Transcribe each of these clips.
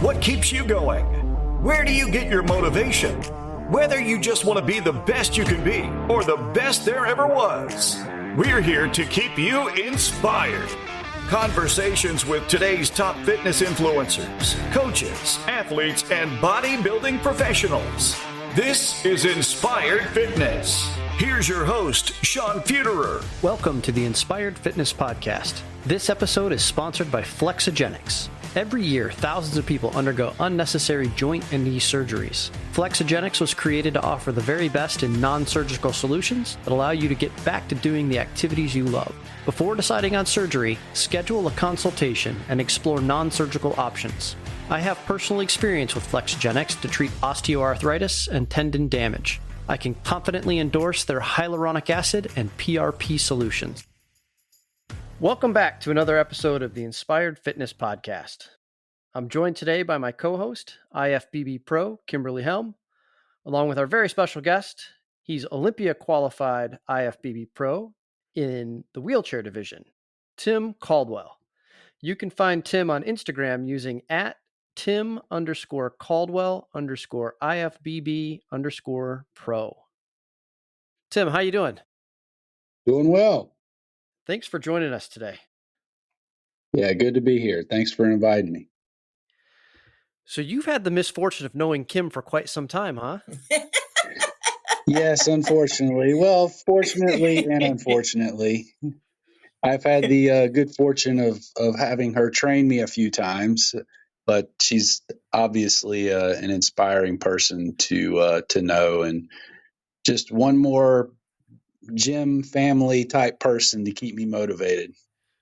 What keeps you going? Where do you get your motivation? Whether you just want to be the best you can be or the best there ever was, we're here to keep you inspired. Conversations with today's top fitness influencers, coaches, athletes, and bodybuilding professionals. This is Inspired Fitness. Here's your host, Sean Feuderer. Welcome to the Inspired Fitness Podcast. This episode is sponsored by Flexogenics. Every year, thousands of people undergo unnecessary joint and knee surgeries. Flexogenics was created to offer the very best in non-surgical solutions that allow you to get back to doing the activities you love. Before deciding on surgery, schedule a consultation and explore non-surgical options. I have personal experience with Flexogenics to treat osteoarthritis and tendon damage. I can confidently endorse their hyaluronic acid and PRP solutions. Welcome back to another episode of the Inspired Fitness Podcast. I'm joined today by my co-host, IFBB Pro, Kimberly Helm, along with our very special guest. He's Olympia qualified IFBB Pro in the wheelchair division, Tim Caldwell. You can find Tim on Instagram using @Tim_Caldwell_IFBB_Pro. Tim, how you doing? Doing well. Thanks for joining us today. Yeah, good to be here. Thanks for inviting me. So you've had the misfortune of knowing Kim for quite some time, huh? Yes, unfortunately. Well, fortunately and unfortunately. I've had the good fortune of having her train me a few times, but she's obviously an inspiring person to know, and just one more gym family type person to keep me motivated.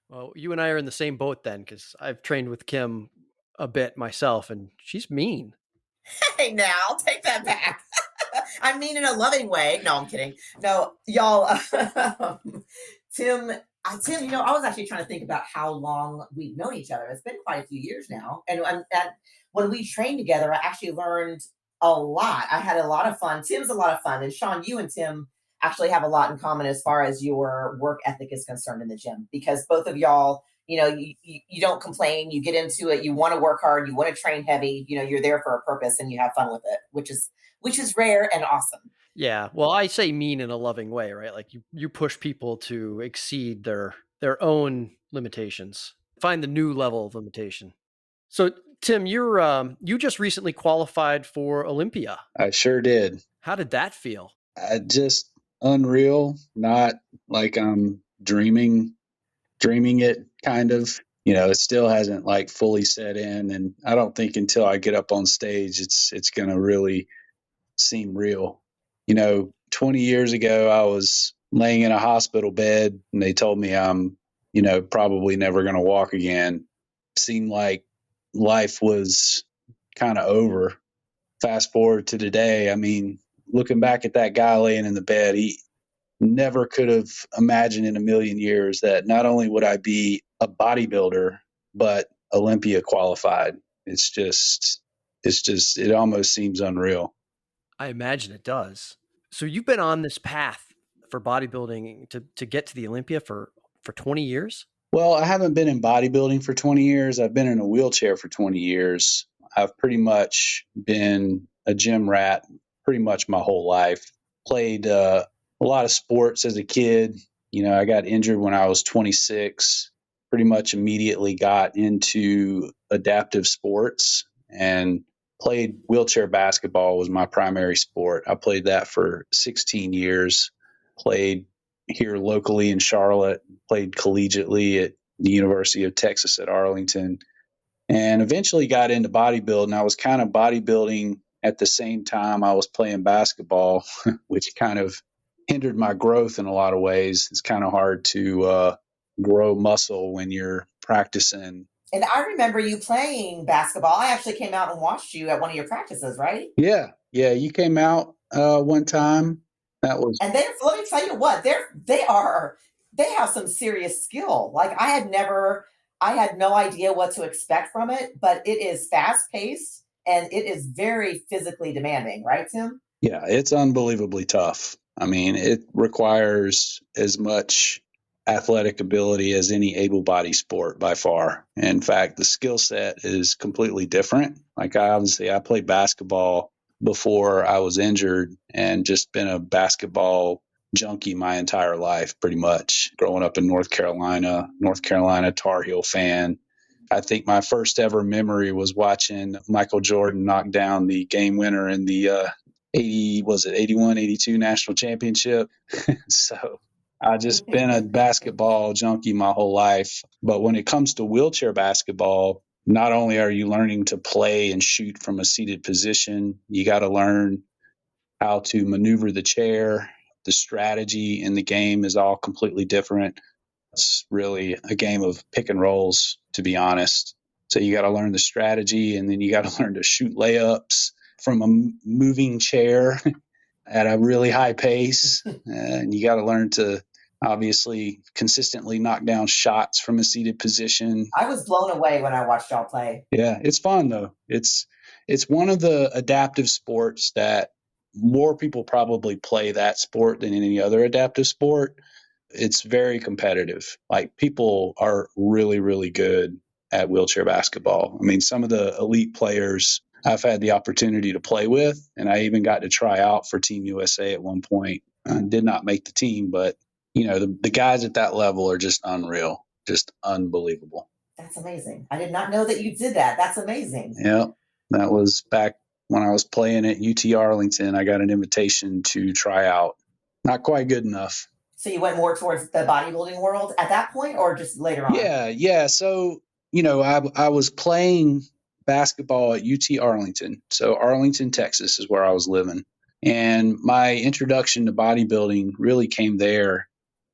Well, you and I are in the same boat then, because I've trained with Kim a bit myself, and she's mean. Hey, now take that back. I mean, in a loving way. No, I'm kidding. No, y'all. Tim, I was actually trying to think about how long we've known each other. It's been quite a few years now, and when we trained together, I actually learned a lot. I had a lot of fun. Tim's a lot of fun, and Sean, you and Tim actually have a lot in common as far as your work ethic is concerned in the gym, because both of y'all, you don't complain, you get into it, you want to work hard, you want to train heavy, you're there for a purpose and you have fun with it, which is rare and awesome. Yeah. Well, I say mean in a loving way, right? Like you push people to exceed their own limitations, find the new level of limitation. So Tim, you just recently qualified for Olympia. I sure did. How did that feel? Just unreal, not like I'm dreaming it kind of. It still hasn't like fully set in, and I don't think until I get up on stage it's going to really seem real. 20 years ago I was laying in a hospital bed and they told me I'm, probably never going to walk again. Seemed like life was kind of over. Fast forward to today, I mean, looking back at that guy laying in the bed, he never could have imagined in a million years that not only would I be a bodybuilder, but Olympia qualified. It almost seems unreal. I imagine it does. So you've been on this path for bodybuilding to get to the Olympia for 20 years? Well, I haven't been in bodybuilding for 20 years. I've been in a wheelchair for 20 years. I've pretty much been a gym rat pretty much my whole life. Played a lot of sports as a kid. I got injured when I was 26. Pretty much immediately got into adaptive sports and played wheelchair basketball was my primary sport. I played that for 16 years. Played here locally in Charlotte. Played collegiately at the University of Texas at Arlington. And eventually got into bodybuilding. I was kind of bodybuilding at the same time I was playing basketball, which kind of hindered my growth in a lot of ways. It's kind of hard to grow muscle when you're practicing. And I remember you playing basketball. I actually came out and watched you at one of your practices, right? Yeah. You came out one time. That was. And let me tell you what, they have some serious skill. Like I had no idea what to expect from it, but it is fast paced and it is very physically demanding, right, Tim? Yeah, it's unbelievably tough. I mean, it requires as much athletic ability as any able-bodied sport by far. In fact, the skill set is completely different. Like I played basketball before I was injured and just been a basketball junkie my entire life, pretty much. Growing up in North Carolina Tar Heel fan. I think my first ever memory was watching Michael Jordan knock down the game winner in the 81, 82 national championship. So I just been a basketball junkie my whole life. But when it comes to wheelchair basketball, not only are you learning to play and shoot from a seated position, you got to learn how to maneuver the chair. The strategy in the game is all completely different. It's really a game of pick and rolls, to be honest. So you got to learn the strategy, and then you got to learn to shoot layups from a moving chair at a really high pace. And you got to learn to obviously consistently knock down shots from a seated position. I was blown away when I watched y'all play. Yeah, it's fun though. It's one of the adaptive sports that more people probably play that sport than any other adaptive sport. It's very competitive. Like, people are really, really good at wheelchair basketball. I mean, some of the elite players I've had the opportunity to play with, and I even got to try out for Team USA at one point. I did not make the team, but the guys at that level are just unreal, just unbelievable. That's amazing. I did not know that you did that. That's amazing. Yeah, that was back when I was playing at UT Arlington. I got an invitation to try out. Not quite good enough. So you went more towards the bodybuilding world at that point, or just later on? Yeah. So, I was playing basketball at UT Arlington. So Arlington, Texas is where I was living. And my introduction to bodybuilding really came there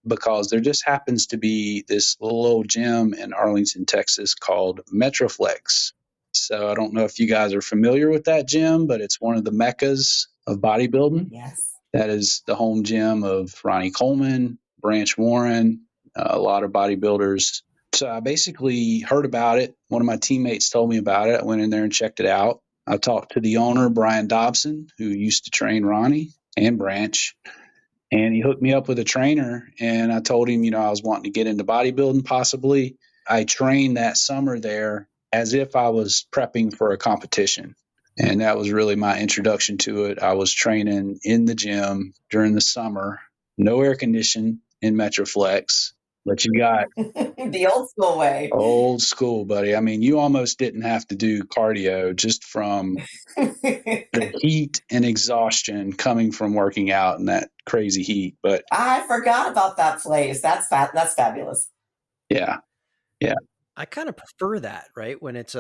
because there just happens to be this little old gym in Arlington, Texas called Metroflex. So I don't know if you guys are familiar with that gym, but it's one of the meccas of bodybuilding. Yes. That is the home gym of Ronnie Coleman, Branch Warren, a lot of bodybuilders. So I basically heard about it. One of my teammates told me about it. I went in there and checked it out. I talked to the owner, Brian Dobson, who used to train Ronnie and Branch. And he hooked me up with a trainer. And I told him, I was wanting to get into bodybuilding possibly. I trained that summer there as if I was prepping for a competition. And that was really my introduction to it. I was training in the gym during the summer, no air conditioning in Metroflex, but you got the old school way. Old school, buddy. I mean, you almost didn't have to do cardio just from the heat and exhaustion coming from working out in that crazy heat. But I forgot about that place. That's fabulous. Yeah. I kind of prefer that, right? When it's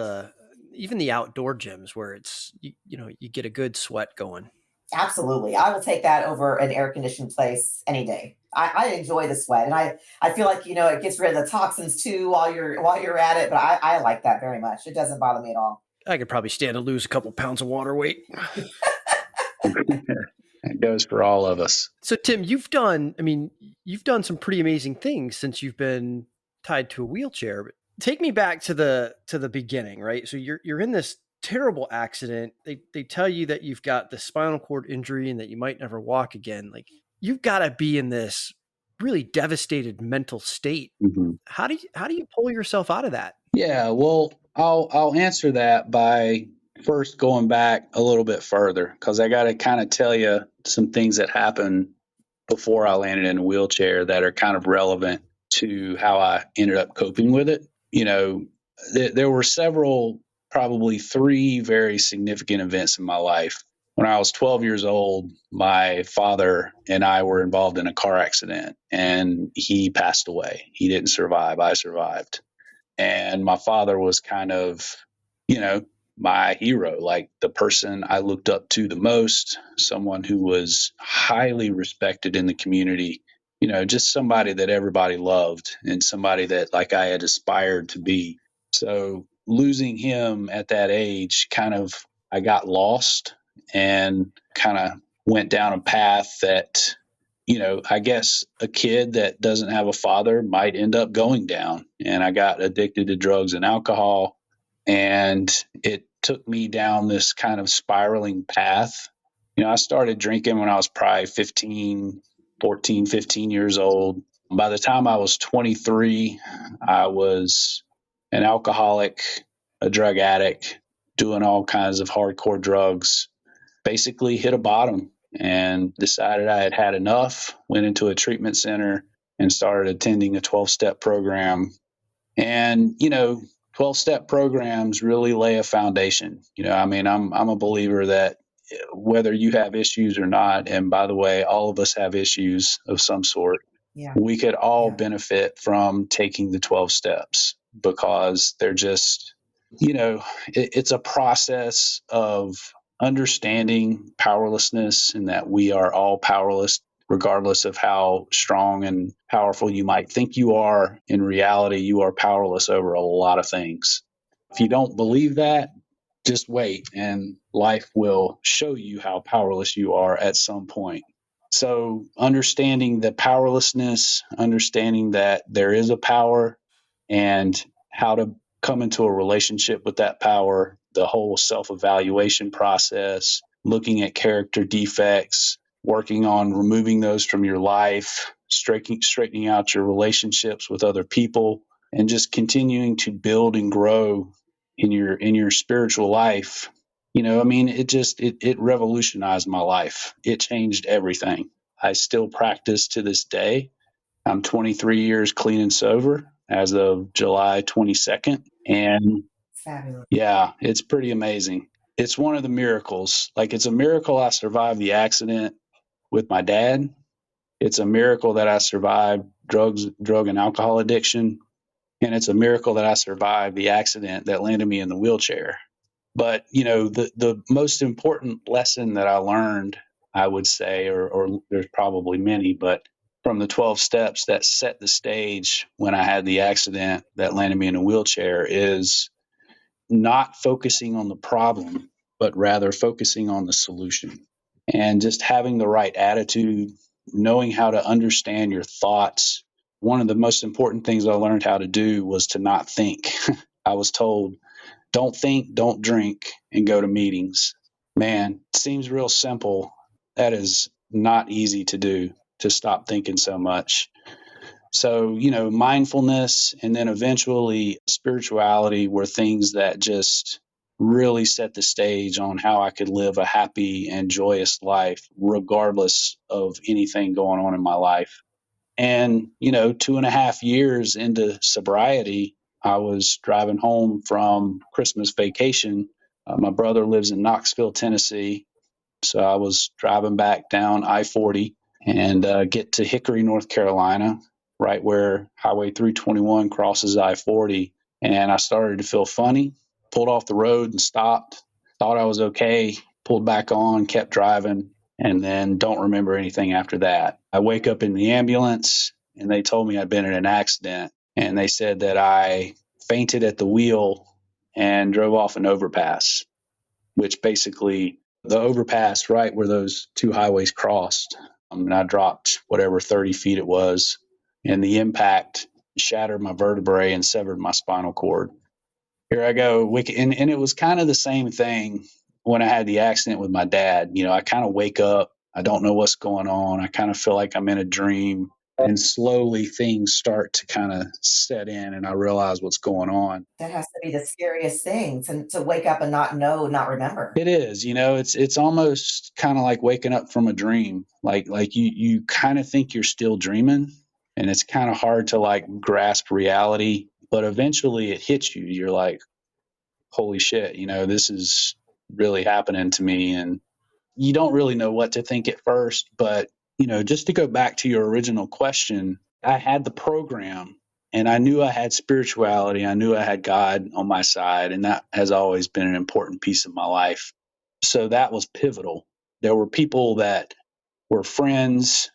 even the outdoor gyms where it's, you get a good sweat going. Absolutely. I will take that over an air conditioned place any day. I enjoy the sweat, and I feel like, it gets rid of the toxins too while you're at it. But I like that very much. It doesn't bother me at all. I could probably stand to lose a couple pounds of water weight. It goes for all of us. So Tim, you've done some pretty amazing things since you've been tied to a wheelchair. But take me back to the beginning, right? So you're in this terrible accident. They tell you that you've got the spinal cord injury and that you might never walk again. Like, you've got to be in this really devastated mental state. Mm-hmm. How do you pull yourself out of that? Yeah, well, I'll answer that by first going back a little bit further, because I got to kind of tell you some things that happened before I landed in a wheelchair that are kind of relevant to how I ended up coping with it. There were probably three very significant events in my life. When I was 12 years old, my father and I were involved in a car accident, and he passed away. He didn't survive. I survived. And my father was kind of, my hero, like the person I looked up to the most, someone who was highly respected in the community, just somebody that everybody loved and somebody that like I had aspired to be. So losing him at that age, I got lost and kind of went down a path that, I guess a kid that doesn't have a father might end up going down. And I got addicted to drugs and alcohol, and it took me down this kind of spiraling path. I started drinking when I was probably 15 years old. By the time I was 23, I was an alcoholic, a drug addict, doing all kinds of hardcore drugs, basically hit a bottom and decided I had had enough, went into a treatment center and started attending a 12-step program. And, 12-step programs really lay a foundation. I'm a believer that whether you have issues or not, and by the way, all of us have issues of some sort, Yeah. we could all Yeah. benefit from taking the 12 steps because they're just, it's a process of understanding powerlessness and that we are all powerless, regardless of how strong and powerful you might think you are. In reality, you are powerless over a lot of things. If you don't believe that, just wait and life will show you how powerless you are at some point. So understanding the powerlessness, understanding that there is a power and how to come into a relationship with that power, the whole self-evaluation process, looking at character defects, working on removing those from your life, straightening out your relationships with other people, and just continuing to build and grow in your spiritual life. It revolutionized my life. It changed everything. I still practice to this day. I'm 23 years clean and sober as of July 22nd. And Fabulous. yeah, it's pretty amazing. It's one of the miracles. Like, it's a miracle I survived the accident with my dad. It's a miracle that I survived drug and alcohol addiction. And it's a miracle that I survived the accident that landed me in the wheelchair. But, the most important lesson that I learned, I would say, or there's probably many, but from the 12 steps that set the stage when I had the accident that landed me in a wheelchair, is not focusing on the problem, but rather focusing on the solution. And just having the right attitude, knowing how to understand your thoughts. One of the most important things I learned how to do was to not think. I was told, don't think, don't drink, and go to meetings. Man, it seems real simple. That is not easy to do, to stop thinking so much. So, mindfulness and then eventually spirituality were things that just really set the stage on how I could live a happy and joyous life, regardless of anything going on in my life. And, 2.5 years into sobriety, I was driving home from Christmas vacation. My brother lives in Knoxville, Tennessee. So I was driving back down I-40 and get to Hickory, North Carolina, right where Highway 321 crosses I-40. And I started to feel funny, pulled off the road and stopped, thought I was okay, pulled back on, kept driving, and then don't remember anything after that. I wake up in the ambulance and they told me I'd been in an accident. And they said that I fainted at the wheel and drove off an overpass, which basically the overpass right where those two highways crossed. And I dropped whatever 30 feet it was, and the impact shattered my vertebrae and severed my spinal cord. Here I go. And it was kind of the same thing when I had the accident with my dad. I kind of wake up. I don't know what's going on. I kind of feel like I'm in a dream. And slowly things start to kind of set in and I realize what's going on. That has to be the scariest thing, to wake up and not know, not remember. It is, it's almost kind of like waking up from a dream. Like you kind of think you're still dreaming, and it's kind of hard to like grasp reality, but eventually it hits you. You're like, holy shit, this is really happening to me. And you don't really know what to think at first, but just to go back to your original question, I had the program and I knew I had spirituality. I knew I had God on my side, and that has always been an important piece of my life. So that was pivotal. There were people that were friends,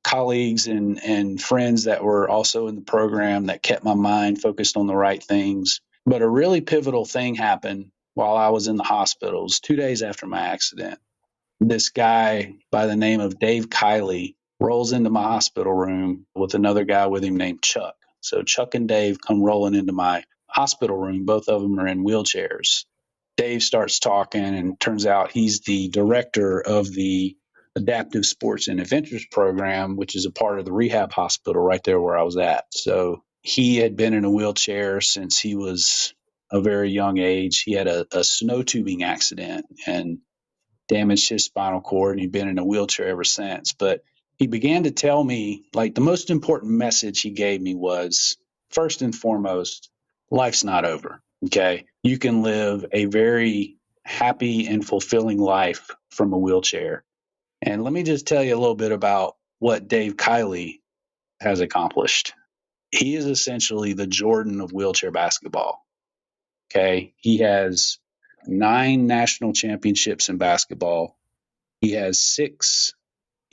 colleagues, and friends that were also in the program that kept my mind focused on the right things. But a really pivotal thing happened while I was in the hospitals 2 days after my accident. This guy by the name of Dave Kiley rolls into my hospital room with another guy with him named Chuck. So Chuck and Dave come rolling into my hospital room. Both of them are in wheelchairs. Dave starts talking, and turns out he's the director of the adaptive sports and adventures program, which is a part of the rehab hospital right there where I was at. So he had been in a wheelchair since he was a very young age. He had a snow tubing accident and damaged his spinal cord, and he'd been in a wheelchair ever since. But he began to tell me, like, the most important message he gave me was, first and foremost, life's not over. Okay. You can live a very happy and fulfilling life from a wheelchair. And let me just tell you a little bit about what Dave Kiley has accomplished. He is essentially the Jordan of wheelchair basketball. Okay. He has 9 national championships in basketball. He has 6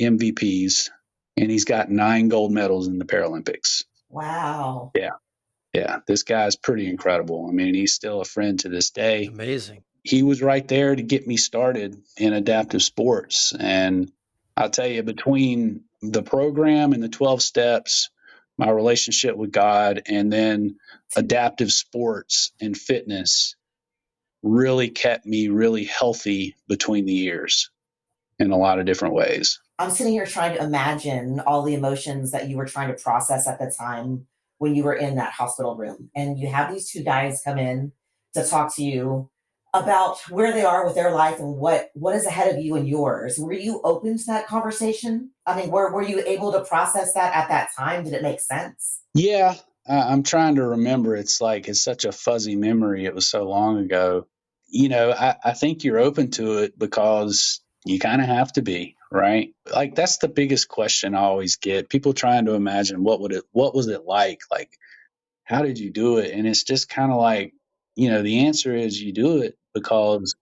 MVPs, and he's got 9 gold medals in the Paralympics. Wow. Yeah. This guy's pretty incredible. I mean, he's still a friend to this day. Amazing. He was right there to get me started in adaptive sports. And I'll tell you, between the program and the 12 steps, my relationship with God, and then adaptive sports and fitness really kept me really healthy between the years in a lot of different ways. I'm sitting here trying to imagine all the emotions that you were trying to process at the time when you were in that hospital room. And you have these 2 guys come in to talk to you about where they are with their life and what is ahead of you and yours. Were you open to that conversation? I mean, were you able to process that at that time? Did it make sense? Yeah, I'm trying to remember. It's like it's such a fuzzy memory. It was so long ago. You know, I think you're open to it because you kind of have to be, right? Like that's the biggest question I always get. People trying to imagine what was it like? Like, how did you do it? And it's just kind of like, the answer is you do it because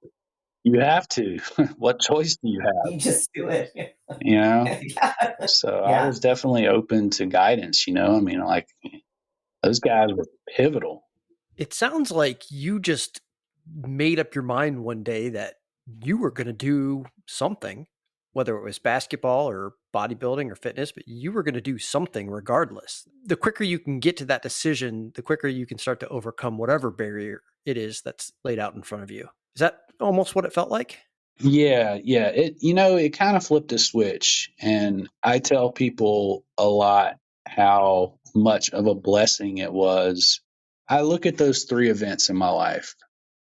you have to. What choice do you have? You just do it. Yeah. So I Yeah. was definitely open to guidance, I mean, like those guys were pivotal. It sounds like you just made up your mind one day that you were going to do something, whether it was basketball or bodybuilding or fitness, but you were going to do something regardless. The quicker you can get to that decision, the quicker you can start to overcome whatever barrier it is that's laid out in front of you. Is that almost what it felt like? Yeah. It kind of flipped a switch. And I tell people a lot how much of a blessing it was. I look at those 3 events in my life.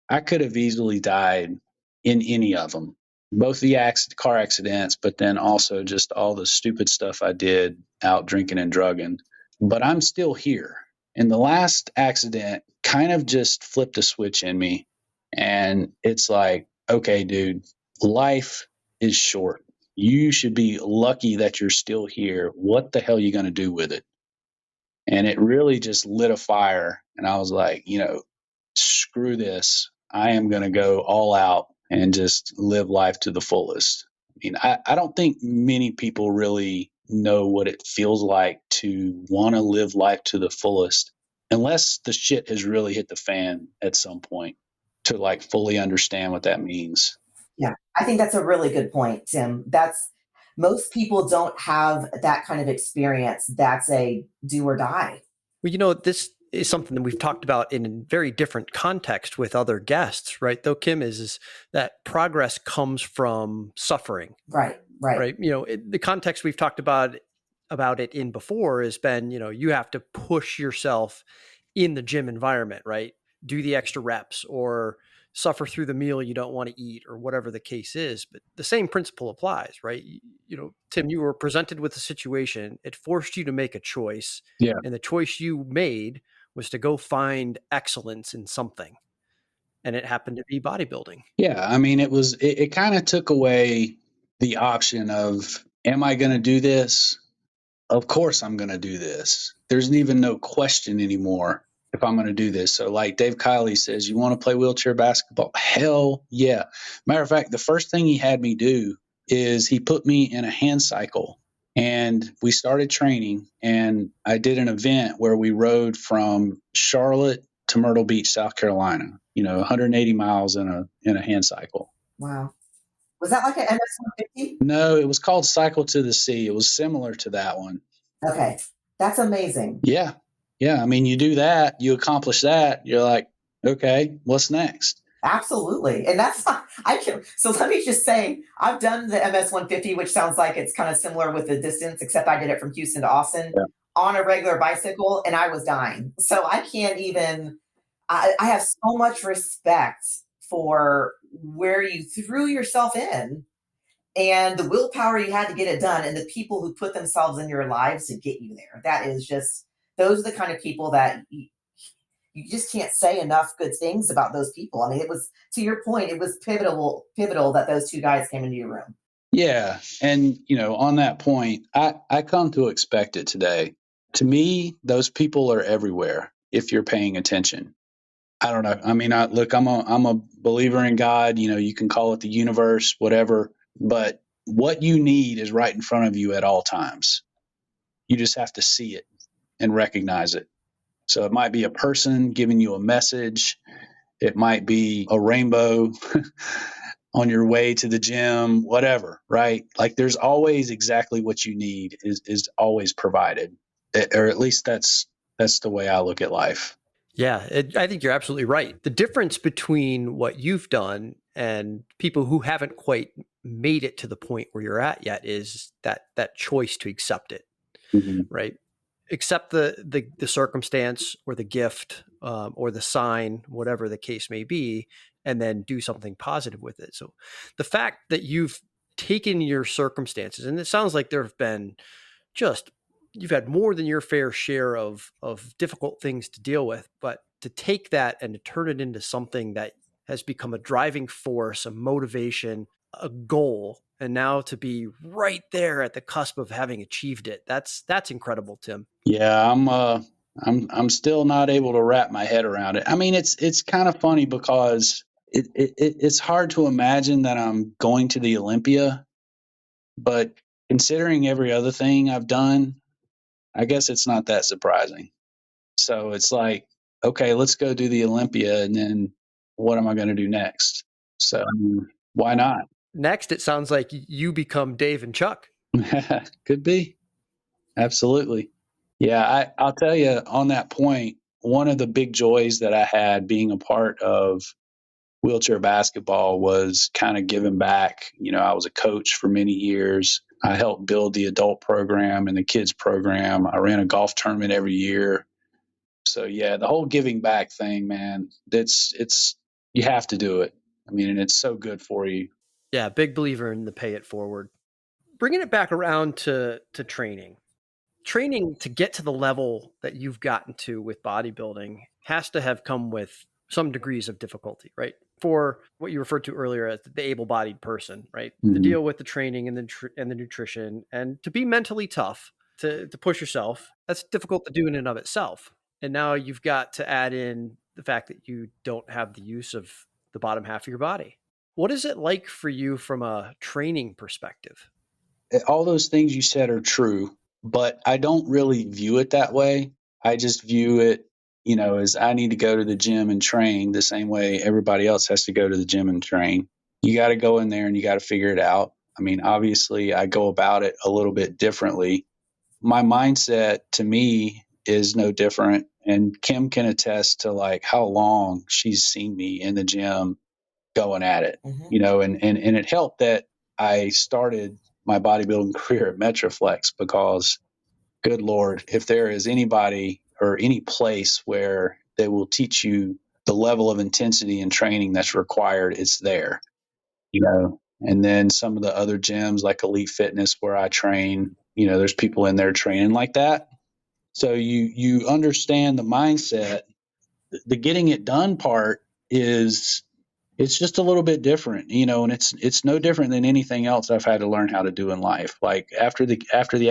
I could have easily died in any of them, both the car accidents, but then also just all the stupid stuff I did out drinking and drugging. But I'm still here. And the last accident kind of just flipped a switch in me. And it's like, okay, dude, life is short. You should be lucky that you're still here. What the hell are you going to do with it? And it really just lit a fire. And I was like, screw this. I am going to go all out and just live life to the fullest. I mean, I don't think many people really know what it feels like to want to live life to the fullest unless the shit has really hit the fan at some point to like fully understand what that means. Yeah. I think that's a really good point, Tim. Most people don't have that kind of experience. That's a do or die. Well, this is something that we've talked about in a very different context with other guests, right? Though, Kim, is that progress comes from suffering. Right. The context we've talked about it in before has been, you have to push yourself in the gym environment, right? Do the extra reps or suffer through the meal you don't want to eat or whatever the case is. But the same principle applies, right? Tim, you were presented with a situation. It forced you to make a choice. Yeah. And the choice you made was to go find excellence in something. And it happened to be bodybuilding. Yeah. I mean, it kind of took away the option of, am I going to do this? Of course I'm going to do this. There's even no question anymore if I'm going to do this. So like Dave Kiley says, you want to play wheelchair basketball? Hell yeah. Matter of fact, the first thing he had me do is he put me in a hand cycle and we started training, and I did an event where we rode from Charlotte to Myrtle Beach, South Carolina, 180 miles in a hand cycle. Wow. Was that like an MS-150? No, it was called Cycle to the Sea. It was similar to that one. Okay. That's amazing. Yeah. I mean, you do that, you accomplish that. You're like, okay, what's next? Absolutely. And that's not, I can, so let me just say, I've done the MS 150, which sounds like it's kind of similar with the distance, except I did it from Houston to Austin Yeah. on a regular bicycle and I was dying. So I can't even, I have so much respect for where you threw yourself in and the willpower you had to get it done and the people who put themselves in your lives to get you there. That is just, those are the kind of people that you just can't say enough good things about those people. I mean, it was, to your point, it was pivotal that those two guys came into your room. Yeah. And, on that point, I come to expect it today. To me, those people are everywhere if you're paying attention. I don't know. I mean, look, I'm a believer in God. You can call it the universe, whatever. But what you need is right in front of you at all times. You just have to see it and recognize it. So it might be a person giving you a message. It might be a rainbow on your way to the gym, whatever, right? Like there's always exactly what you need is always provided. Or at least that's the way I look at life. Yeah, I think you're absolutely right. The difference between what you've done and people who haven't quite made it to the point where you're at yet is that choice to accept it, Mm-hmm. right? Accept the circumstance or the gift or the sign, whatever the case may be, and then do something positive with it. So the fact that you've taken your circumstances, and it sounds like there have been just, you've had more than your fair share of difficult things to deal with, but to take that and to turn it into something that has become a driving force, a motivation, a goal, and now to be right there at the cusp of having achieved it. That's incredible, Tim. Yeah, I'm still not able to wrap my head around it. I mean, it's kind of funny because it's hard to imagine that I'm going to the Olympia, but considering every other thing I've done, I guess it's not that surprising. So it's like, okay, let's go do the Olympia, and then what am I going to do next? So why not? Next, it sounds like you become Dave and Chuck. Could be. Absolutely. Yeah, I'll tell you on that point, one of the big joys that I had being a part of wheelchair basketball was kind of giving back. I was a coach for many years. I helped build the adult program and the kids program. I ran a golf tournament every year. So yeah, the whole giving back thing, man, it's you have to do it. I mean, and it's so good for you. Yeah, big believer in the pay it forward. Bringing it back around to training. Training to get to the level that you've gotten to with bodybuilding has to have come with some degrees of difficulty, right? For what you referred to earlier as the able-bodied person, right? Mm-hmm. To deal with the training and the nutrition and to be mentally tough, to push yourself. That's difficult to do in and of itself. And now you've got to add in the fact that you don't have the use of the bottom half of your body. What is it like for you from a training perspective? All those things you said are true, but I don't really view it that way. I just view it, as I need to go to the gym and train the same way everybody else has to go to the gym and train. You got to go in there and you got to figure it out. I mean, obviously, I go about it a little bit differently. My mindset to me is no different. And Kim can attest to like how long she's seen me in the gym going at it, Mm-hmm. and it helped that I started my bodybuilding career at Metroflex because, good Lord, if there is anybody or any place where they will teach you the level of intensity and training that's required, it's there, And then some of the other gyms like Elite Fitness where I train, there's people in there training like that. So you understand the mindset. The getting it done part is it's just a little bit different, and it's no different than anything else I've had to learn how to do in life. Like after the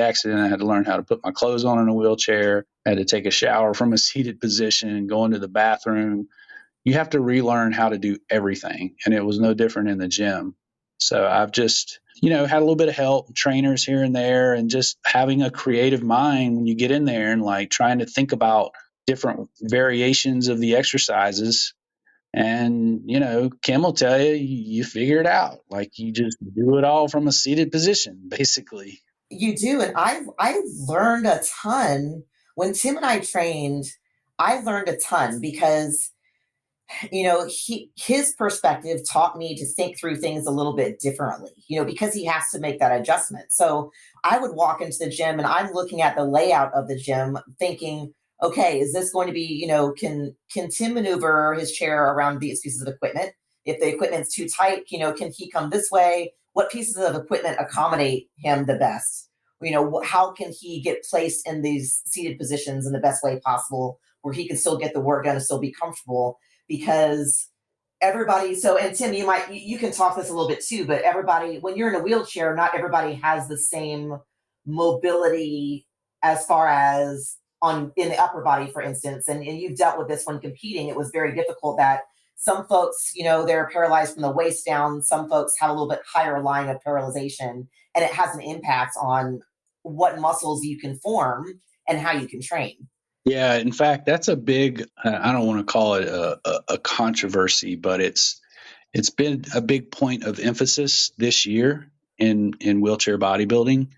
accident, I had to learn how to put my clothes on in a wheelchair, I had to take a shower from a seated position, go into the bathroom. You have to relearn how to do everything, and it was no different in the gym. So I've just, had a little bit of help, trainers here and there, and just having a creative mind when you get in there and like trying to think about different variations of the exercises. And, Kim will tell you, you figure it out. Like you just do it all from a seated position, basically. You do, and I learned a ton when Tim and I trained. I learned a ton because his perspective taught me to think through things a little bit differently, because he has to make that adjustment. So I would walk into the gym and I'm looking at the layout of the gym thinking, okay, is this going to be, can Tim maneuver his chair around these pieces of equipment? If the equipment's too tight, can he come this way? What pieces of equipment accommodate him the best? How can he get placed in these seated positions in the best way possible where he can still get the work done and still be comfortable? Because and Tim, you can talk this a little bit too, but everybody, when you're in a wheelchair, not everybody has the same mobility as far as in the upper body, for instance. And you've dealt with this when competing. It was very difficult that some folks, they're paralyzed from the waist down. Some folks have a little bit higher line of paralyzation, and it has an impact on what muscles you can form and how you can train. Yeah, in fact, that's a big, I don't want to call it a controversy, but it's been a big point of emphasis this year in wheelchair bodybuilding,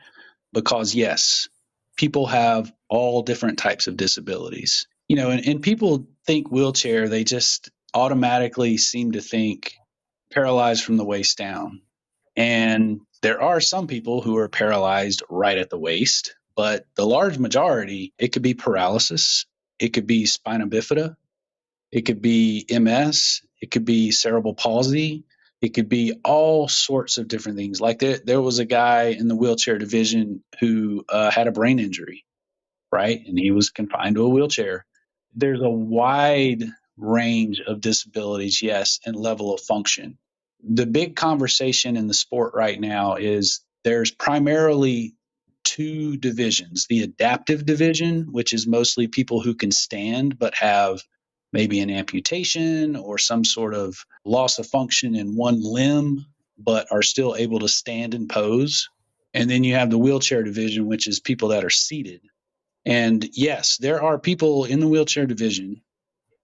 because yes, people have all different types of disabilities. And people think wheelchair, they just automatically seem to think paralyzed from the waist down. And there are some people who are paralyzed right at the waist, but the large majority, it could be paralysis, it could be spina bifida, it could be MS, it could be cerebral palsy, it could be all sorts of different things. Like there was a guy in the wheelchair division who had a brain injury, right? And he was confined to a wheelchair. There's a wide range of disabilities, yes, and level of function. The big conversation in the sport right now is there's primarily two divisions: the adaptive division, which is mostly people who can stand but have maybe an amputation or some sort of loss of function in one limb, but are still able to stand and pose. And then you have the wheelchair division, which is people that are seated. And yes, there are people in the wheelchair division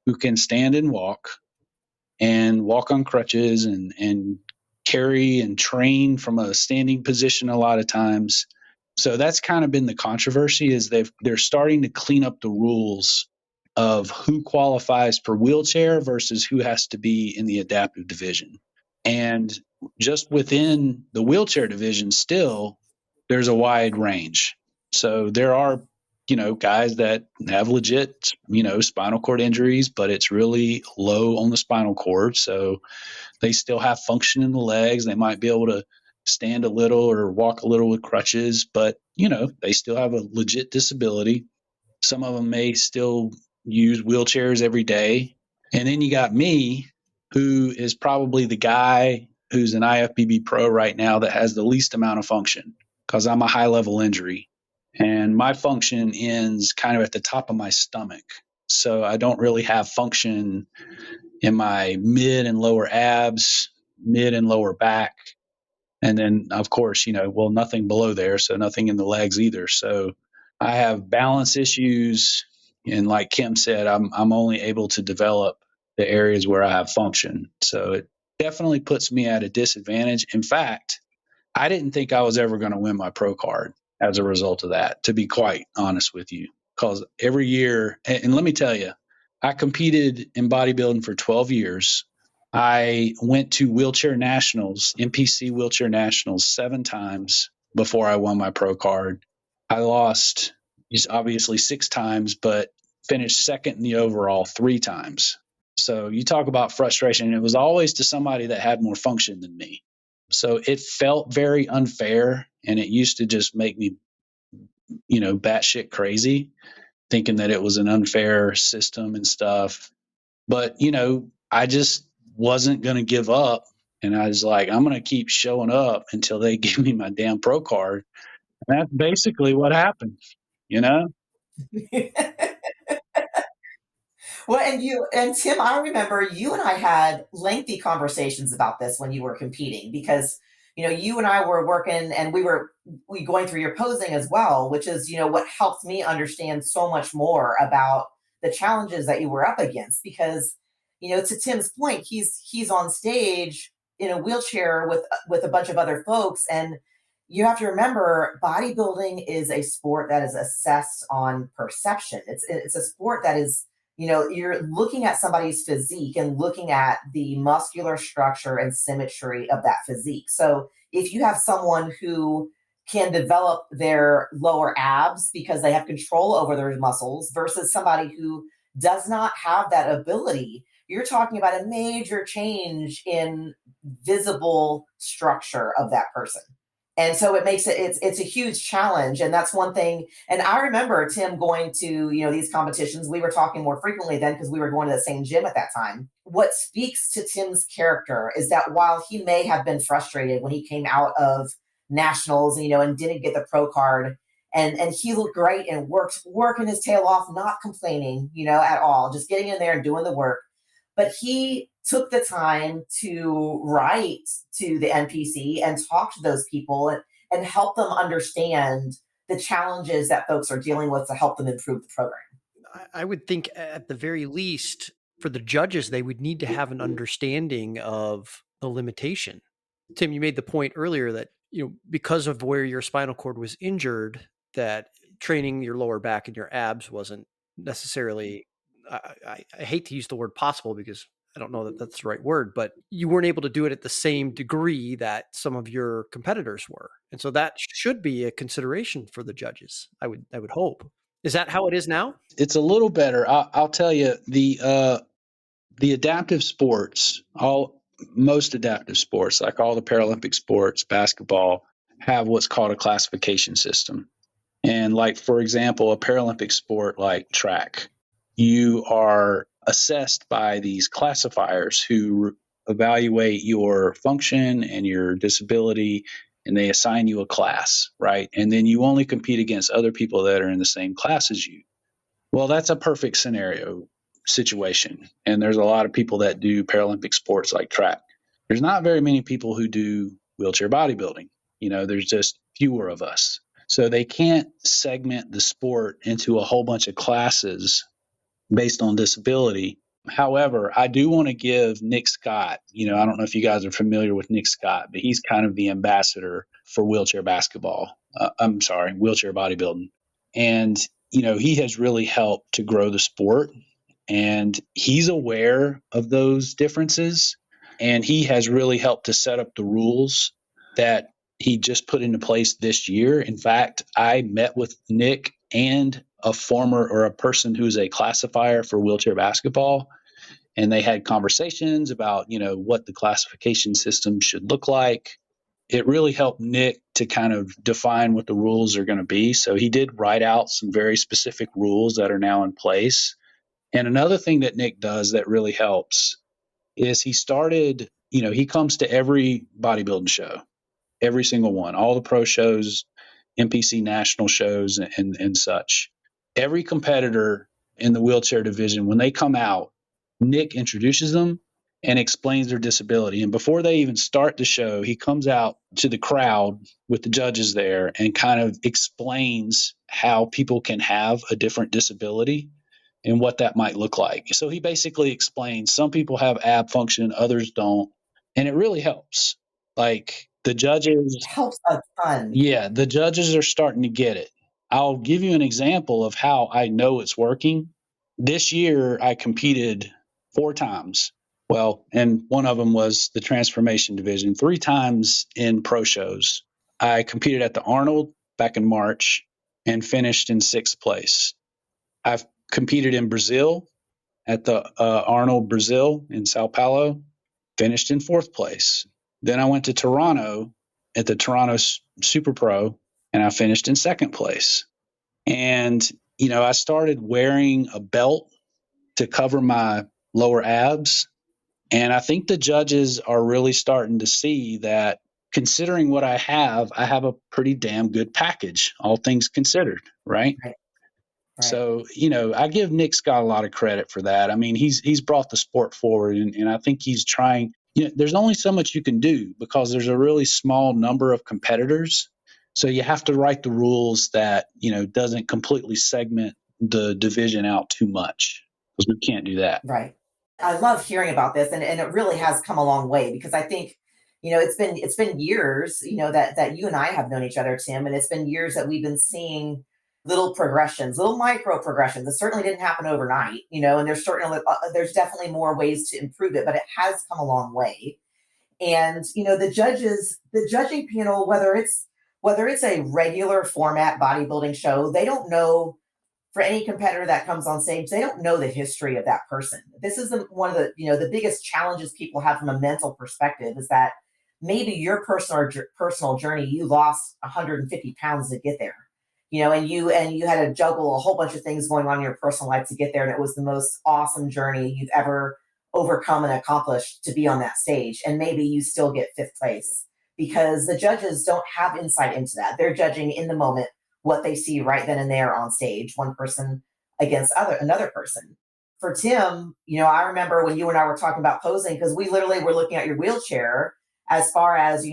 who can stand and walk on crutches and carry and train from a standing position a lot of times. So that's kind of been the controversy, is they're starting to clean up the rules of who qualifies for wheelchair versus who has to be in the adaptive division. And just within the wheelchair division, still, there's a wide range. So there are, guys that have legit, spinal cord injuries, but it's really low on the spinal cord. So they still have function in the legs. They might be able to stand a little or walk a little with crutches, but, they still have a legit disability. Some of them may still use wheelchairs every day. And then you got me, who is probably the guy who's an IFBB Pro right now that has the least amount of function, because I'm a high level injury. And my function ends kind of at the top of my stomach. So I don't really have function in my mid and lower abs, mid and lower back. And then, of course, nothing below there. So nothing in the legs either. So I have balance issues. And like Kim said, I'm only able to develop the areas where I have function. So it definitely puts me at a disadvantage. In fact, I didn't think I was ever going to win my pro card as a result of that, to be quite honest with you, because every year, and let me tell you, I competed in bodybuilding for 12 years. I went to wheelchair nationals, NPC wheelchair nationals 7 times before I won my pro card. I lost obviously 6 times, but finished second in the overall 3 times. So you talk about frustration. It was always to somebody that had more function than me. So it felt very unfair, and it used to just make me, batshit crazy, thinking that it was an unfair system and stuff. But, I just wasn't going to give up. And I was like, I'm going to keep showing up until they give me my damn pro card. And that's basically what happened, Well, and Tim, I remember you and I had lengthy conversations about this when you were competing, because you and I were working and we going through your posing as well, which is what helped me understand so much more about the challenges that you were up against. Because to Tim's point, he's on stage in a wheelchair with a bunch of other folks, and you have to remember, bodybuilding is a sport that is assessed on perception. It's a sport that is you're looking at somebody's physique and looking at the muscular structure and symmetry of that physique. So if you have someone who can develop their lower abs because they have control over their muscles versus somebody who does not have that ability, you're talking about a major change in visible structure of that person. And so it makes it's a huge challenge. And that's one thing. And I remember Tim going to, these competitions. We were talking more frequently then because we were going to the same gym at that time. What speaks to Tim's character is that while he may have been frustrated when he came out of nationals, and didn't get the pro card, and he looked great and working his tail off, not complaining, at all, just getting in there and doing the work. But he took the time to write to the NPC and talk to those people and help them understand the challenges that folks are dealing with to help them improve the program. I would think at the very least for the judges, they would need to have an understanding of the limitation. Tim, you made the point earlier that, because of where your spinal cord was injured, that training your lower back and your abs wasn't necessarily, I hate to use the word possible because I don't know that that's the right word, but you weren't able to do it at the same degree that some of your competitors were. And so that should be a consideration for the judges. I would hope. Is that how it is now? It's a little better. I'll tell you, the adaptive sports, most adaptive sports, like all the Paralympic sports, basketball, have what's called a classification system. And like, for example, a Paralympic sport like track, you are assessed by these classifiers who evaluate your function and your disability, and they assign you a class, right? And then you only compete against other people that are in the same class as you. Well, that's a perfect situation. And there's a lot of people that do Paralympic sports like track. There's not very many people who do wheelchair bodybuilding. There's just fewer of us. So they can't segment the sport into a whole bunch of classes based on disability. However, I do want to give Nick Scott, I don't know if you guys are familiar with Nick Scott, but he's kind of the ambassador for wheelchair wheelchair bodybuilding. And, he has really helped to grow the sport, and he's aware of those differences, and he has really helped to set up the rules that he just put into place this year. In fact, I met with Nick and a person who's a classifier for wheelchair basketball, and they had conversations about, what the classification system should look like. It really helped Nick to kind of define what the rules are going to be. So he did write out some very specific rules that are now in place. And another thing that Nick does that really helps is he started, he comes to every bodybuilding show, every single one, all the pro shows, NPC national shows and such. Every competitor in the wheelchair division, when they come out, Nick introduces them and explains their disability. And before they even start the show, he comes out to the crowd with the judges there and kind of explains how people can have a different disability and what that might look like. So he basically explains some people have ab function, others don't. And it really helps. Like the judges. It helps a ton. Yeah, the judges are starting to get it. I'll give you an example of how I know it's working. This year, I competed 4 times. Well, and one of them was the transformation division, 3 times in pro shows. I competed at the Arnold back in March and finished in 6th place. I've competed in Brazil at the Arnold Brazil in Sao Paulo, finished in 4th place. Then I went to Toronto at the Toronto Super Pro, and I finished in 2nd place. And, I started wearing a belt to cover my lower abs. And I think the judges are really starting to see that, considering what I have a pretty damn good package, all things considered, right? Right. So, I give Nick Scott a lot of credit for that. I mean, he's brought the sport forward, and I think he's trying. There's only so much you can do because there's a really small number of competitors. So you have to write the rules that, doesn't completely segment the division out too much, because we can't do that. Right. I love hearing about this, and it really has come a long way, because I think, it's been years, that you and I have known each other, Tim, and it's been years that we've been seeing little progressions, little micro progressions. It certainly didn't happen overnight, and there's definitely more ways to improve it, but it has come a long way. And the judging panel, whether it's a regular format bodybuilding show, they don't know, for any competitor that comes on stage, they don't know the history of that person. This is one of the biggest challenges people have from a mental perspective, is that maybe your personal journey, you lost 150 pounds to get there, and you had to juggle a whole bunch of things going on in your personal life to get there, and it was the most awesome journey you've ever overcome and accomplished to be on that stage, and maybe you still get fifth place because the judges don't have insight into that. They're judging in the moment what they see right then and there on stage, one person against another person. For Tim, I remember when you and I were talking about posing, because we literally were looking at your wheelchair as far as,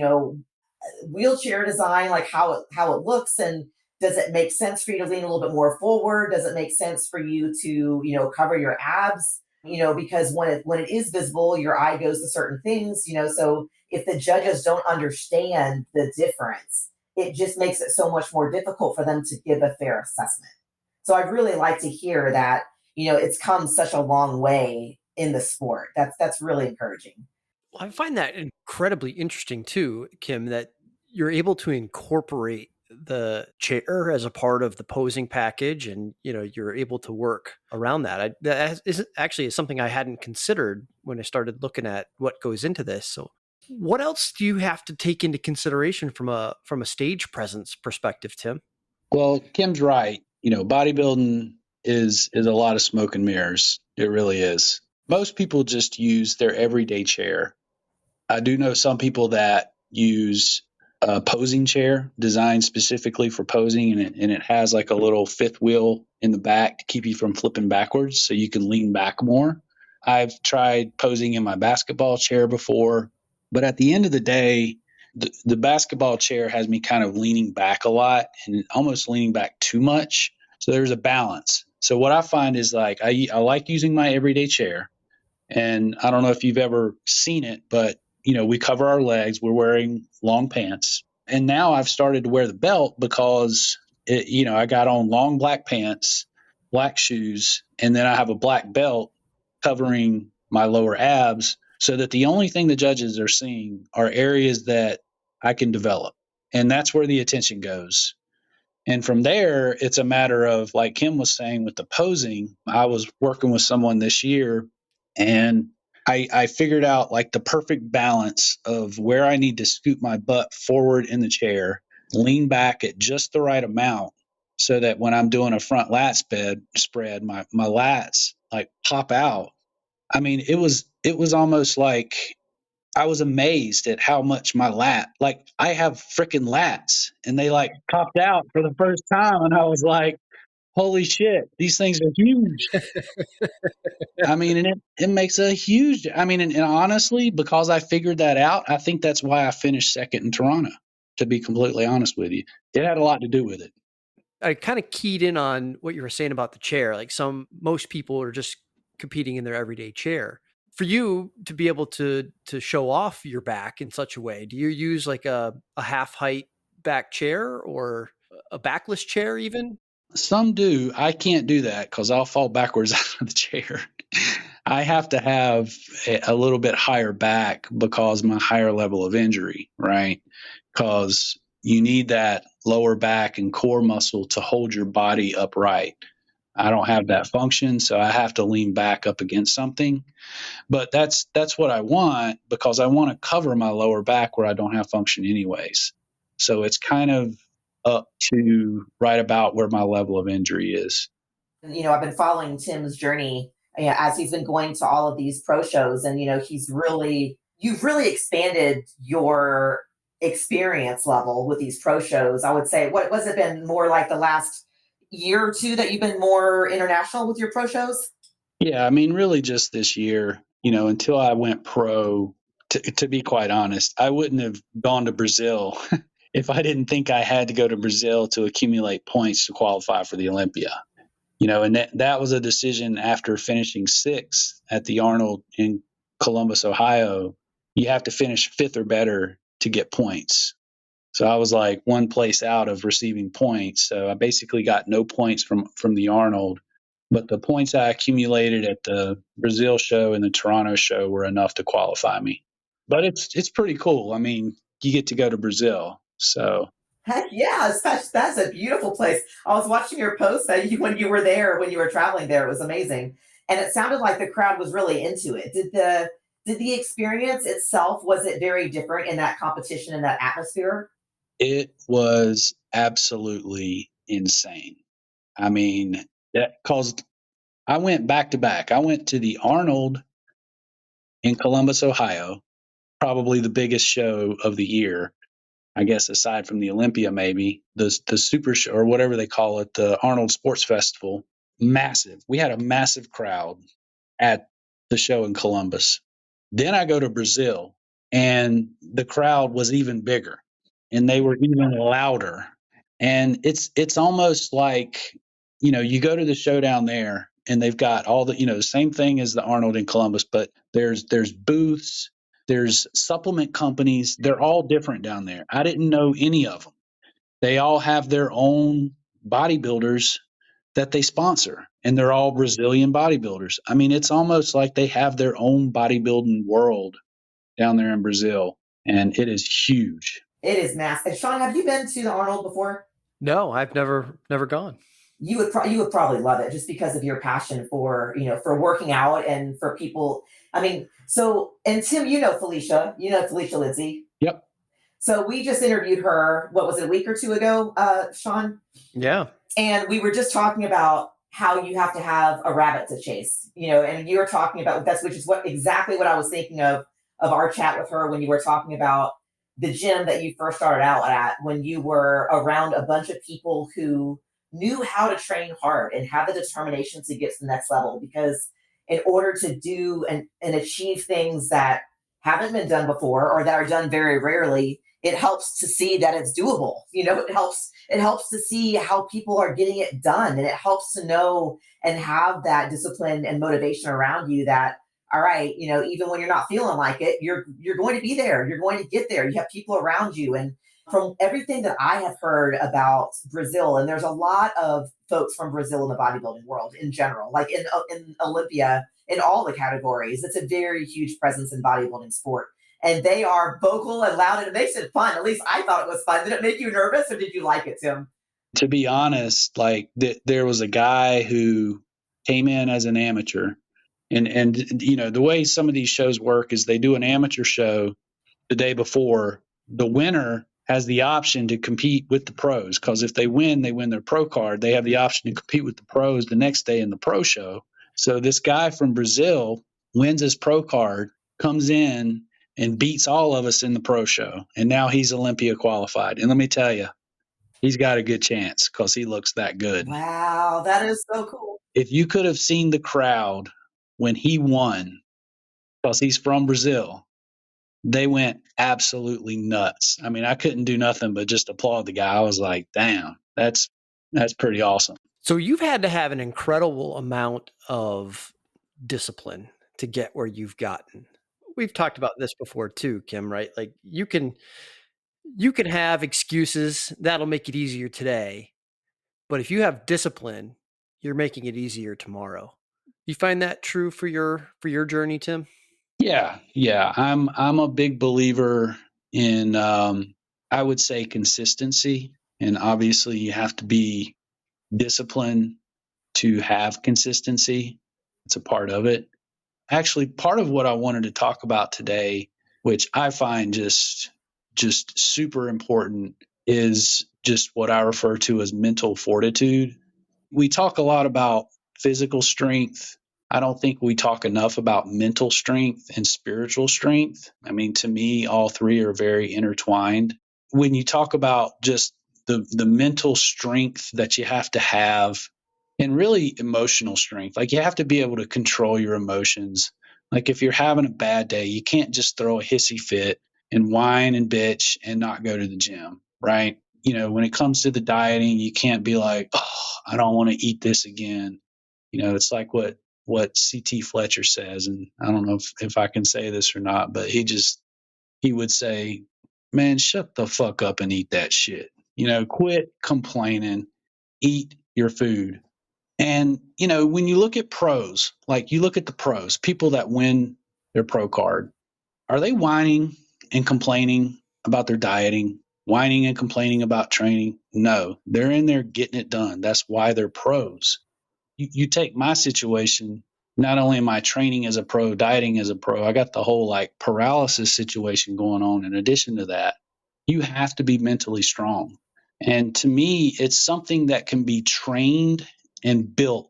wheelchair design, like how it looks, and does it make sense for you to lean a little bit more forward? Does it make sense for you to, cover your abs? Because when it is visible, your eye goes to certain things, so if the judges don't understand the difference, it just makes it so much more difficult for them to give a fair assessment. So I'd really like to hear that, it's come such a long way in the sport. That's really encouraging. Well, I find that incredibly interesting too, Kim, that you're able to incorporate the chair as a part of the posing package, and you're able to work around that. That is something I hadn't considered when I started looking at what goes into this. So what else do you have to take into consideration from a stage presence perspective, Tim? Well, Kim's right. Bodybuilding is a lot of smoke and mirrors. It really is. Most people just use their everyday chair. I do know some people that use a posing chair designed specifically for posing, and it has like a little fifth wheel in the back to keep you from flipping backwards so you can lean back more. I've tried posing in my basketball chair before, but at the end of the day, the basketball chair has me kind of leaning back a lot and almost leaning back too much. So there's a balance. So what I find is, like, I like using my everyday chair, and I don't know if you've ever seen it, but we cover our legs. We're wearing long pants, and now I've started to wear the belt because I got on long black pants, black shoes, and then I have a black belt covering my lower abs, so that the only thing the judges are seeing are areas that I can develop. And that's where the attention goes. And from there, it's a matter of, like Kim was saying with the posing, I was working with someone this year, and I figured out like the perfect balance of where I need to scoot my butt forward in the chair, lean back at just the right amount, so that when I'm doing a front lat spread, my lats like pop out. I mean, it was almost like I was amazed at how much my like, I have freaking lats, and they like popped out for the first time. And I was like, holy shit, these things are huge. I mean, and it makes a huge, and honestly, because I figured that out, I think that's why I finished second in Toronto, to be completely honest with you. It had a lot to do with it. I kind of keyed in on what you were saying about the chair. Like most people are just competing in their everyday chair. For you to be able to show off your back in such a way, do you use like a half height back chair or a backless chair even? Some do. I can't do that because I'll fall backwards out of the chair. I have to have a little bit higher back because my higher level of injury, right? Because you need that lower back and core muscle to hold your body upright. I don't have that function, so I have to lean back up against something. But that's what I want, because I want to cover my lower back where I don't have function anyways. So it's kind of up to right about where my level of injury is. I've been following Tim's journey, as he's been going to all of these pro shows, and you've really expanded your experience level with these pro shows. I would say, what was it been more like the last year or two that you've been more international with your pro shows? Yeah, really just this year, until I went pro, to be quite honest, I wouldn't have gone to Brazil if I didn't think I had to go to Brazil to accumulate points to qualify for the Olympia. And that was a decision after finishing sixth at the Arnold in Columbus, Ohio. You have to finish fifth or better to get points. So I was like one place out of receiving points. So I basically got no points from the Arnold, but the points I accumulated at the Brazil show and the Toronto show were enough to qualify me. But it's pretty cool. I mean, you get to go to Brazil. So Heck yeah, that's a beautiful place. I was watching your post that when you were there, when you were traveling there, it was amazing. And it sounded like the crowd was really into it. Did the experience itself, was it very different in that competition and that atmosphere? it was absolutely insane. I mean, that caused I went back to back. I went to the Arnold in Columbus, Ohio, probably the biggest show of the year, I guess, aside from the Olympia, maybe the super show or whatever they call it, the Arnold Sports Festival. Massive. We had a massive crowd at the show in Columbus. Then I go to Brazil, and the crowd was even bigger, and they were even louder. And it's almost like, you go to the show down there, and they've got all the same thing as the Arnold in Columbus, but there's booths, there's supplement companies. They're all different down there. I didn't know any of them. They all have their own bodybuilders that they sponsor, and they're all Brazilian bodybuilders. I mean, it's almost like they have their own bodybuilding world down there in Brazil, and it is huge. It is massive. Sean, have you been to the Arnold before? No, I've never gone. You would probably love it just because of your passion for for working out and for people. I mean, so, and Tim, Felicia Lindsay. Yep. So we just interviewed her. What was it, a week or two ago, Sean? Yeah. And we were just talking about how you have to have a rabbit to chase, and you were talking about which is exactly what I was thinking of our chat with her when you were talking about the gym that you first started out at, when you were around a bunch of people who knew how to train hard and have the determination to get to the next level. Because in order to do and achieve things that haven't been done before or that are done very rarely, it helps to see that it's doable. It helps to see how people are getting it done, and it helps to know and have that discipline and motivation around you that, all right, even when you're not feeling like it, you're going to be there. You're going to get there. You have people around you. And from everything that I have heard about Brazil, and there's a lot of folks from Brazil in the bodybuilding world in general, like in Olympia, in all the categories, it's a very huge presence in bodybuilding sport. And they are vocal and loud, and it makes it fun. At least I thought it was fun. Did it make you nervous, or did you like it, Tim? To be honest, like there was a guy who came in as an amateur, and the way some of these shows work is they do an amateur show the day before. The winner has the option to compete with the pros, because if they win their pro card. They have the option to compete with the pros the next day in the pro show. So this guy from Brazil wins his pro card, comes in and beats all of us in the pro show, and now he's Olympia qualified. And let me tell you, he's got a good chance because he looks that good. Wow, that is so cool. If you could have seen the crowd when he won, because he's from Brazil, they went absolutely nuts. I mean, I couldn't do nothing but just applaud the guy. I was like, damn, that's pretty awesome. So you've had to have an incredible amount of discipline to get where you've gotten. We've talked about this before too, Kim, right? Like you can have excuses that'll make it easier today, but if you have discipline, you're making it easier tomorrow. You find that true for your journey, Tim? Yeah. I'm a big believer in I would say consistency, and obviously you have to be disciplined to have consistency. It's a part of it. Actually, part of what I wanted to talk about today, which I find just super important, is just what I refer to as mental fortitude. We talk a lot about physical strength. I don't think we talk enough about mental strength and spiritual strength. I mean, to me, all three are very intertwined. When you talk about just the mental strength that you have to have, and really emotional strength, like you have to be able to control your emotions. Like if you're having a bad day, you can't just throw a hissy fit and whine and bitch and not go to the gym, right? When it comes to the dieting, you can't be like, oh, I don't want to eat this again. It's like what CT Fletcher says, and I don't know if I can say this or not, but he would say, man, shut the fuck up and eat that shit. Quit complaining, eat your food. And, when you look at pros, like you look at the pros, people that win their pro card, are they whining and complaining about their dieting, whining and complaining about training? No, they're in there getting it done. That's why they're pros. You take my situation, not only am I training as a pro, dieting as a pro, I got the whole like paralysis situation going on. In addition to that, you have to be mentally strong. And to me, it's something that can be trained and built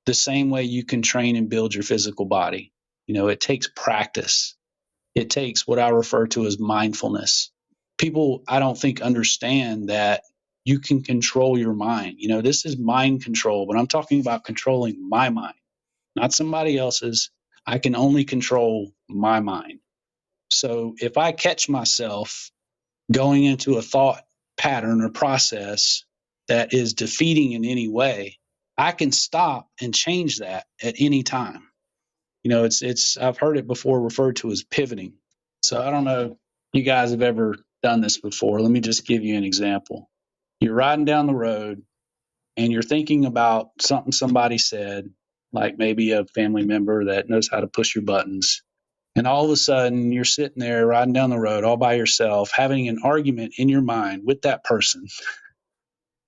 the same way you can train and build your physical body. It takes practice. It takes what I refer to as mindfulness. People, I don't think, understand that you can control your mind. This is mind control, but I'm talking about controlling my mind, not somebody else's. I can only control my mind. So if I catch myself going into a thought pattern or process that is defeating in any way, I can stop and change that at any time. It's I've heard it before referred to as pivoting. So I don't know if you guys have ever done this before. Let me just give you an example. You're riding down the road and you're thinking about something somebody said, like maybe a family member that knows how to push your buttons. And all of a sudden you're sitting there riding down the road all by yourself, having an argument in your mind with that person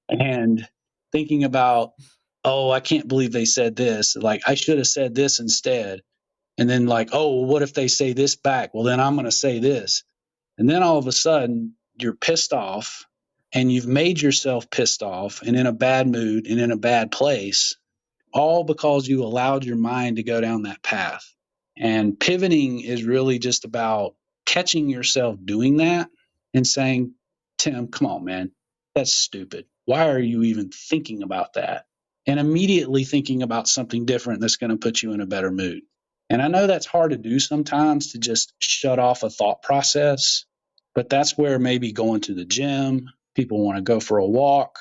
and thinking about, oh, I can't believe they said this. Like, I should have said this instead. And then like, oh, well, what if they say this back? Well, then I'm going to say this. And then all of a sudden you're pissed off and you've made yourself pissed off and in a bad mood and in a bad place, all because you allowed your mind to go down that path. And pivoting is really just about catching yourself doing that and saying, Tim, come on, man, that's stupid. Why are you even thinking about that? And immediately thinking about something different that's going to put you in a better mood. And I know that's hard to do sometimes, to just shut off a thought process, but that's where maybe going to the gym, people want to go for a walk.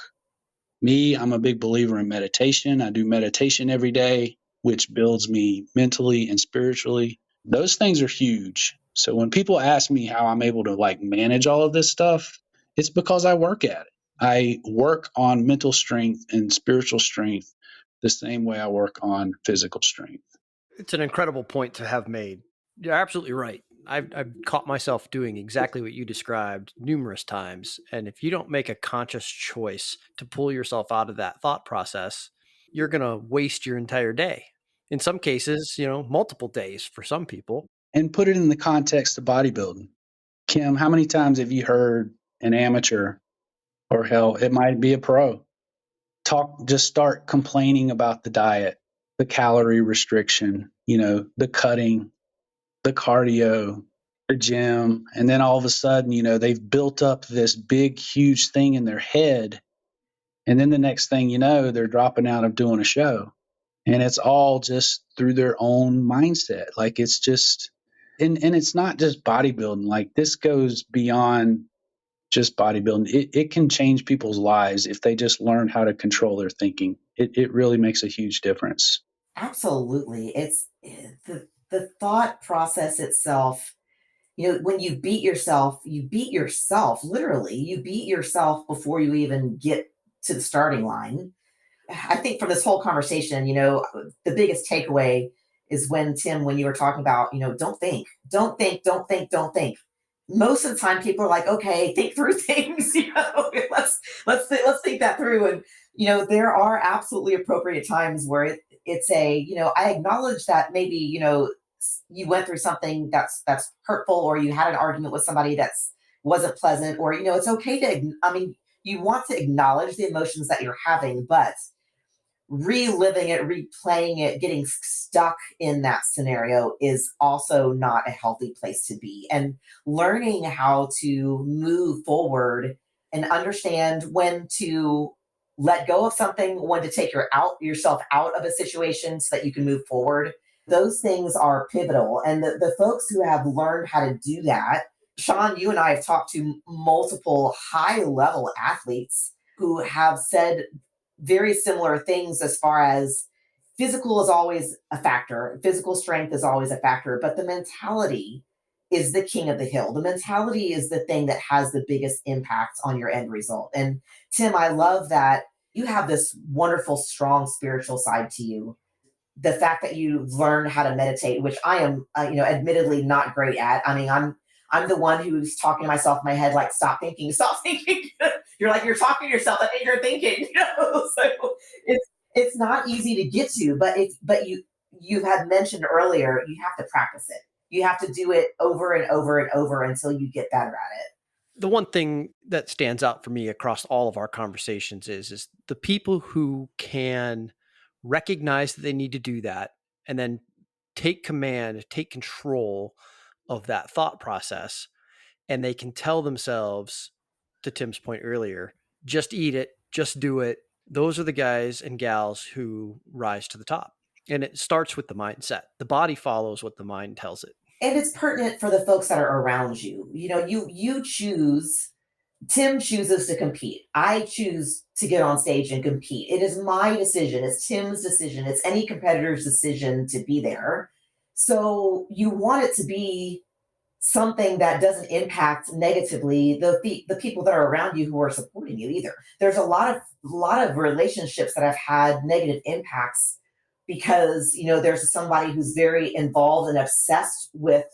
Me, I'm a big believer in meditation. I do meditation every day, which builds me mentally and spiritually. Those things are huge. So when people ask me how I'm able to like manage all of this stuff, it's because I work at it. I work on mental strength and spiritual strength the same way I work on physical strength. It's an incredible point to have made. You're absolutely right. I've caught myself doing exactly what you described numerous times. And if you don't make a conscious choice to pull yourself out of that thought process, you're going to waste your entire day. In some cases, multiple days for some people. And put it in the context of bodybuilding. Kim, how many times have you heard an amateur, or hell, it might be a pro, just start complaining about the diet, the calorie restriction, the cutting, the cardio, the gym, and then all of a sudden, they've built up this big, huge thing in their head. And then the next thing you know, they're dropping out of doing a show. And it's all just through their own mindset. Like it's just, and it's not just bodybuilding. Like this goes beyond just bodybuilding. It can change people's lives if they just learn how to control their thinking. It really makes a huge difference. Absolutely. It's the thought process itself. When you beat yourself, literally. You beat yourself before you even get to the starting line. I think from this whole conversation, the biggest takeaway is when you were talking about, don't think, don't think, don't think, don't think. Most of the time people are like, okay, think through things, let's think that through. And, there are absolutely appropriate times where it's I acknowledge that maybe, you went through something that's hurtful, or you had an argument with somebody that's wasn't pleasant, or, it's okay you want to acknowledge the emotions that you're having, but reliving it, replaying it, getting stuck in that scenario is also not a healthy place to be. And learning how to move forward and understand when to let go of something, when to take yourself out of a situation so that you can move forward. Those things are pivotal. And the folks who have learned how to do that, Sean, you and I have talked to multiple high-level athletes who have said very similar things as far as physical is always a factor. Physical strength is always a factor, but the mentality is the king of the hill. The mentality is the thing that has the biggest impact on your end result. And Tim, I love that you have this wonderful, strong spiritual side to you. The fact that you learned how to meditate, which I am, admittedly not great at. I mean, I'm the one who's talking to myself in my head, like, stop thinking, stop thinking. You're talking to yourself. I think you're thinking, So it's not easy to get to, but you had mentioned earlier, you have to practice it. You have to do it over and over and over until you get better at it. The one thing that stands out for me across all of our conversations is the people who can recognize that they need to do that and then take command, take control of that thought process. And they can tell themselves, to Tim's point earlier, just eat it, just do it. Those are the guys and gals who rise to the top. And it starts with the mindset. The body follows what the mind tells it. And it's pertinent for the folks that are around you. You choose. Tim chooses to compete. I choose to get on stage and compete. It is my decision. It's Tim's decision. It's any competitor's decision to be there. So you want it to be something that doesn't impact negatively the people that are around you who are supporting you either. There's a lot of relationships that have had negative impacts because, there's somebody who's very involved and obsessed with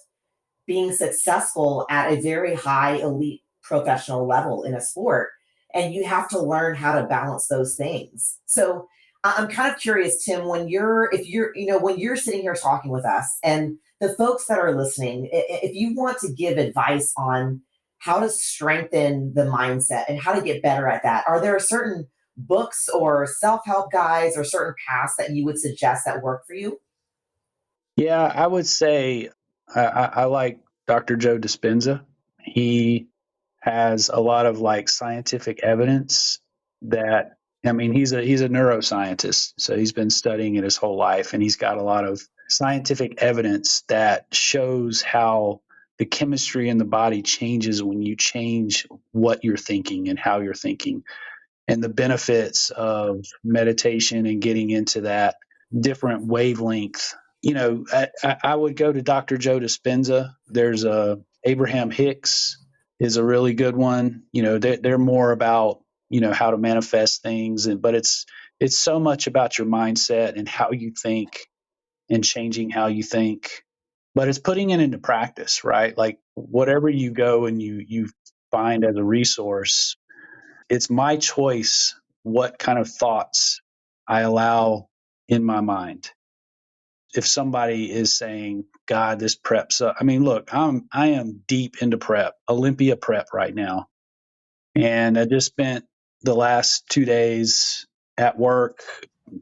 being successful at a very high elite professional level in a sport. And you have to learn how to balance those things. So I'm kind of curious, Tim, when you're sitting here talking with us and the folks that are listening, if you want to give advice on how to strengthen the mindset and how to get better at that, are there certain books or self-help guides or certain paths that you would suggest that work for you? Yeah, I would say I like Dr. Joe Dispenza. He has a lot of like scientific evidence that, I mean, he's a neuroscientist, so he's been studying it his whole life, and he's got a lot of scientific evidence that shows how the chemistry in the body changes when you change what you're thinking and how you're thinking, and the benefits of meditation and getting into that different wavelength. I would go to Dr. Joe Dispenza. There's Abraham Hicks is a really good one. They're more about, how to manifest things, but it's so much about your mindset and how you think and changing how you think, but it's putting it into practice, right? Like whatever you go and you find as a resource, it's my choice what kind of thoughts I allow in my mind. If somebody is saying, God, this prep sucks. I mean, look, I am deep into prep, Olympia prep right now. And I just spent the last 2 days at work.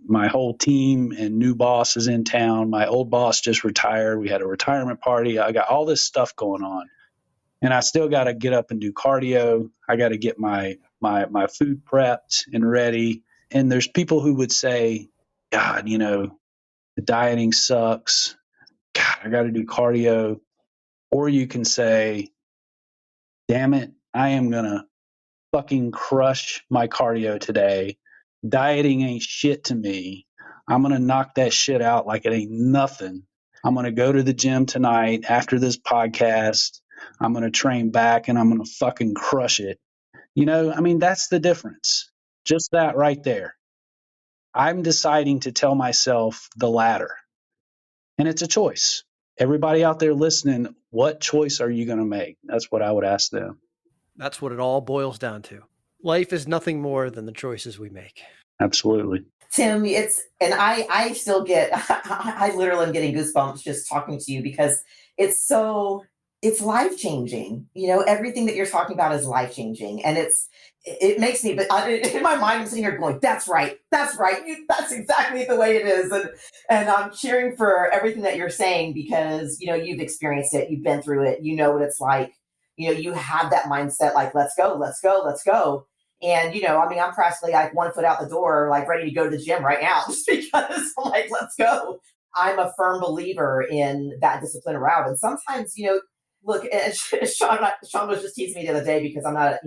My whole team and new boss is in town. My old boss just retired. We had a retirement party. I got all this stuff going on. And I still got to get up and do cardio. I got to get my food prepped and ready. And there's people who would say, God, the dieting sucks. God, I got to do cardio. Or you can say, damn it, I am going to fucking crush my cardio today. Dieting ain't shit to me. I'm going to knock that shit out like it ain't nothing. I'm going to go to the gym tonight after this podcast. I'm going to train back and I'm going to fucking crush it. That's the difference. Just that right there. I'm deciding to tell myself the latter. And it's a choice. Everybody out there listening, what choice are you going to make? That's what I would ask them. That's what it all boils down to. Life is nothing more than the choices we make. Absolutely. Tim, I still I literally am getting goosebumps just talking to you because it's life-changing. Everything that you're talking about is life-changing. And it makes me, but in my mind, I'm sitting here going, that's right. That's exactly the way it is. And I'm cheering for everything that you're saying because, you've experienced it. You've been through it. You know what it's like. You have that mindset, like, let's go, let's go, let's go. And, I'm practically like 1 foot out the door, like ready to go to the gym right now, just because I'm like, let's go. I'm a firm believer in that discipline route. And sometimes, look, Sean was just teasing me the other day because I'm not,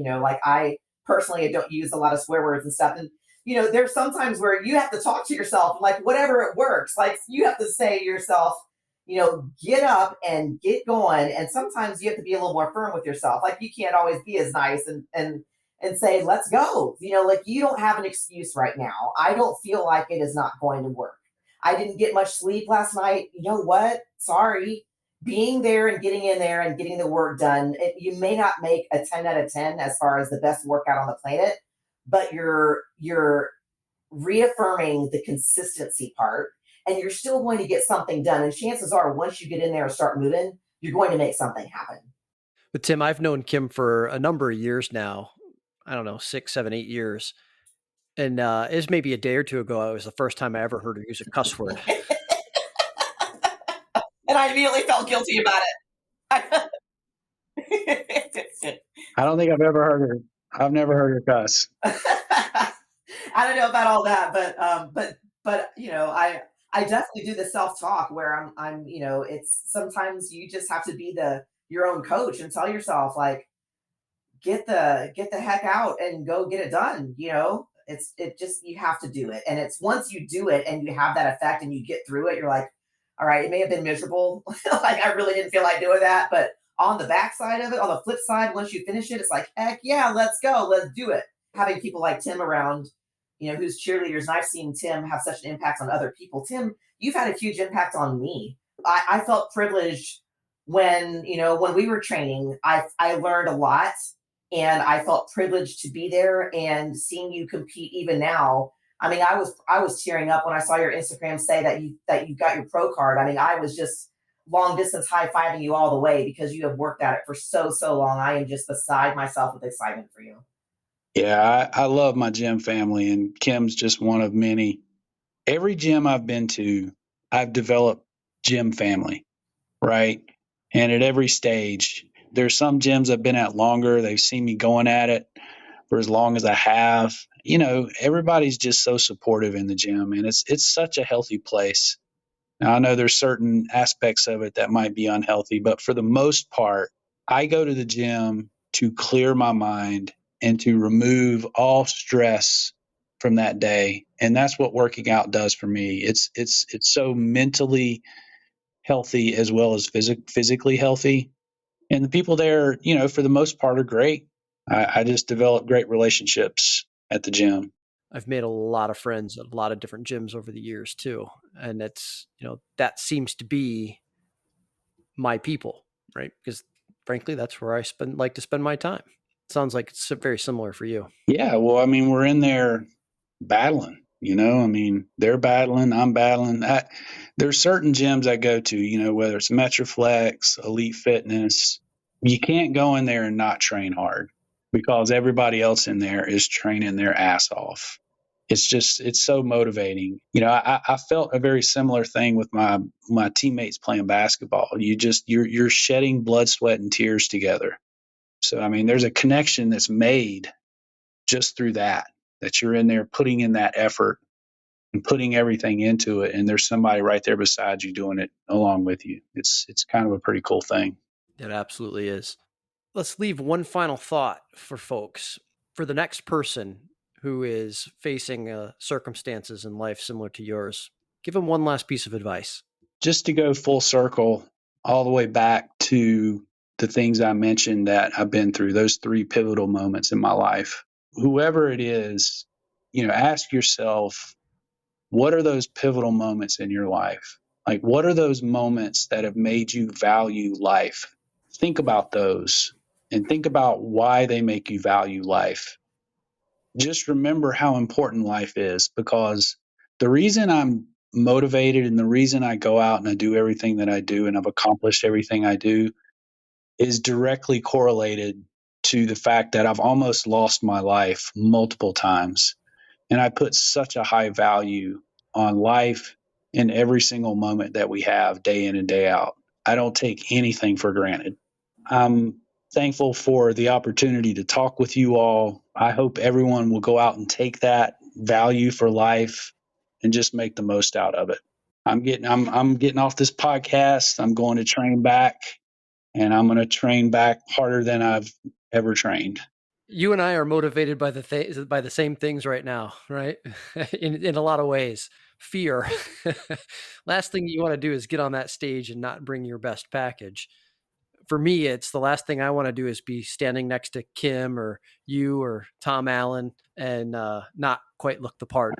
I personally don't use a lot of swear words and stuff. And, there's sometimes where you have to talk to yourself, like whatever it works, like you have to say to yourself, get up and get going. And sometimes you have to be a little more firm with yourself. Like, you can't always be as nice and say, let's go. Like, you don't have an excuse right now. I don't feel like it is not going to work. I didn't get much sleep last night. You know what? Sorry. Being there and getting in there and getting the work done, you may not make a 10 out of 10 as far as the best workout on the planet, but you're reaffirming the consistency part, and you're still going to get something done. And chances are, once you get in there and start moving, you're going to make something happen. But Tim, I've known Kim for a number of years now. I don't know, 6, 7, 8 years. And it was maybe a day or two ago. It was the first time I ever heard her use a cuss word. And I immediately felt guilty about it. I don't think I've ever heard her. I've never heard her cuss. I don't know about all that, but I definitely do the self-talk where I'm it's sometimes you just have to be your own coach and tell yourself, like, get the heck out and go get it done. You have to do it. And it's once you do it and you have that effect and you get through it, you're like, all right, it may have been miserable. Like, I really didn't feel like doing that. But on the backside of it, on the flip side, once you finish it, it's like, heck yeah, let's go. Let's do it. Having people like Tim around, who's cheerleaders. And I've seen Tim have such an impact on other people. Tim, you've had a huge impact on me. I felt privileged when we were training. I learned a lot, and I felt privileged to be there, and seeing you compete even now. I mean, I was tearing up when I saw your Instagram say that you got your pro card. I mean, I was just long distance high-fiving you all the way because you have worked at it for so long. I am just beside myself with excitement for you. Yeah, I love my gym family, and Kim's just one of many. Every gym I've been to, I've developed gym family, right? And at every stage, there's some gyms I've been at longer. They've seen me going at it for as long as I have. Everybody's just so supportive in the gym, and it's such a healthy place. Now, I know there's certain aspects of it that might be unhealthy, but for the most part, I go to the gym to clear my mind and to remove all stress from that day. And that's what working out does for me. It's so mentally healthy as well as physically healthy. And the people there, for the most part, are great. I just developed great relationships at the gym. I've made a lot of friends at a lot of different gyms over the years too. And it's, that seems to be my people, right? Because frankly, that's where I like to spend my time. It sounds like it's very similar for you. Yeah. Well, I mean, we're in there battling, I mean, they're battling, I'm battling. There's certain gyms I go to, whether it's Metroflex, Elite Fitness, you can't go in there and not train hard because everybody else in there is training their ass off. It's so motivating. I felt a very similar thing with my teammates playing basketball. You're shedding blood, sweat, and tears together. So, I mean, there's a connection that's made just through that you're in there putting in that effort and putting everything into it. And there's somebody right there beside you doing it along with you. It's kind of a pretty cool thing. It absolutely is. Let's leave one final thought for folks. For the next person who is facing circumstances in life similar to yours, give them one last piece of advice. Just to go full circle all the way back to the things I mentioned that I've been through, those 3 pivotal moments in my life. Whoever it is, ask yourself, what are those pivotal moments in your life? Like, what are those moments that have made you value life? Think about those and think about why they make you value life. Just remember how important life is, because the reason I'm motivated and the reason I go out and I do everything that I do and I've accomplished everything I do is directly correlated to the fact that I've almost lost my life multiple times. And I put such a high value on life in every single moment that we have day in and day out. I don't take anything for granted. I'm thankful for the opportunity to talk with you all. I hope everyone will go out and take that value for life and just make the most out of it. I'm getting off this podcast. I'm going to train back, and I'm going to train back harder than I've ever trained. You and I are motivated by the same things right now, right? in a lot of ways. fear, last thing you want to do is get on that stage and not bring your best package. For me, it's the last thing I want to do is be standing next to Kim or you or Tom Allen and not quite look the part.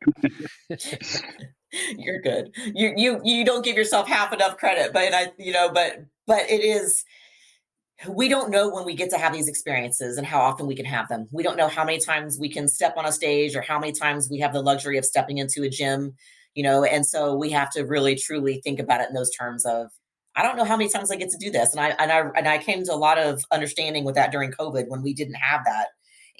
You're good. You don't give yourself half enough credit, but it is, we don't know when we get to have these experiences and how often we can have them. We don't know how many times we can step on a stage or how many times we have the luxury of stepping into a gym, and so we have to really truly think about it in those terms of, I don't know how many times I get to do this. And I came to a lot of understanding with that during COVID when we didn't have that.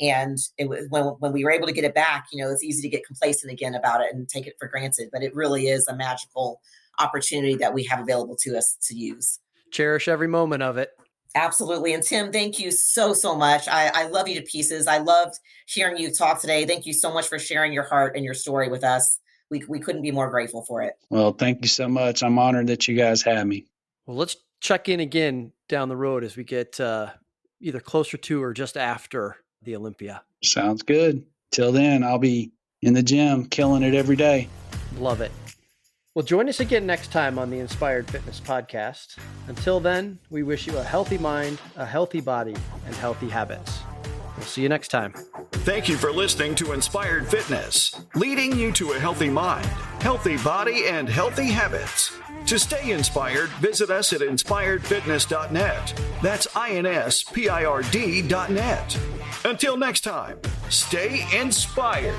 And it was when we were able to get it back, it's easy to get complacent again about it and take it for granted, but it really is a magical opportunity that we have available to us to use. Cherish every moment of it. Absolutely. And Tim, thank you so much. I love you to pieces. I loved hearing you talk today. Thank you so much for sharing your heart and your story with us. We couldn't be more grateful for it. Well, thank you so much. I'm honored that you guys had me. Well, let's check in again down the road as we get either closer to or just after the Olympia. Sounds good. Till then, I'll be in the gym killing it every day. Love it. Well, join us again next time on the Inspired Fitness Podcast. Until then, we wish you a healthy mind, a healthy body, and healthy habits. We'll see you next time. Thank you for listening to Inspired Fitness, leading you to a healthy mind, healthy body, and healthy habits. To stay inspired, visit us at inspiredfitness.net. That's INSPIRD.net. Until next time, stay inspired.